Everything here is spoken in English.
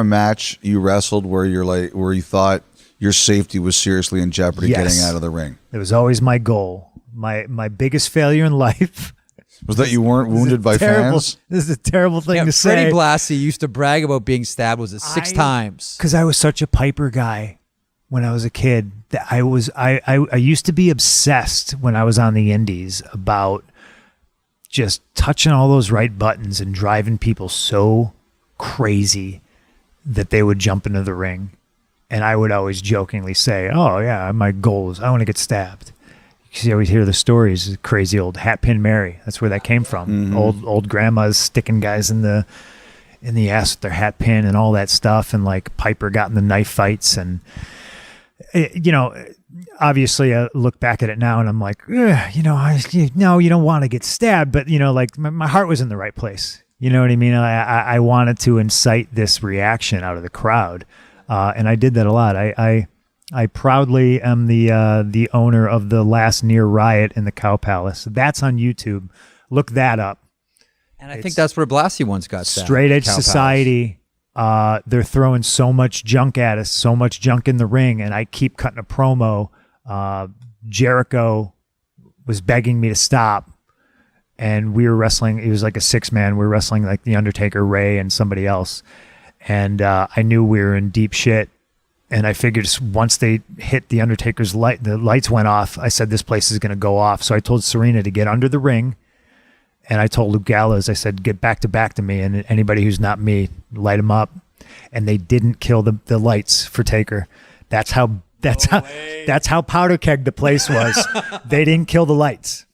A match you wrestled where where you thought your safety was seriously in jeopardy getting out of the ring? It was always my goal. My biggest failure in life was that you weren't wounded by fans? This is a terrible thing to say. Freddie Blassie used to brag about being stabbed. Was it 6 times? Because I was such a Piper guy when I was a kid. That I used to be obsessed when I was on the indies about just touching all those right buttons and driving people so crazy that they would jump into the ring. And I would always jokingly say, oh yeah, my goal is I want to get stabbed. Because you always hear the stories, crazy old Hat Pin Mary. That's where that came from. Old grandmas sticking guys in the ass with their hat pin and all that stuff. And like Piper got in the knife fights. And, obviously I look back at it now and I'm like, no, you don't want to get stabbed. But, like my heart was in the right place. You know what I mean? I wanted to incite this reaction out of the crowd. And I did that a lot. I proudly am the owner of the last near Riot in the Cow Palace. That's on YouTube. Look that up. And I think that's where Blassie once got stabbed. Straight Edge Society. They're throwing so much junk at us, so much junk in the ring, and I keep cutting a promo. Jericho was begging me to stop, and we were wrestling. It was like a 6-man. We were wrestling like The Undertaker, Ray, and somebody else. And I knew we were in deep shit. And I figured once they hit the Undertaker's light, the lights went off. I said, this place is going to go off. So I told Serena to get under the ring. And I told Luke Gallows, I said, get back to me. And anybody who's not me, light them up. And they didn't kill the lights for Taker. That's how powder keg the place was. They didn't kill the lights.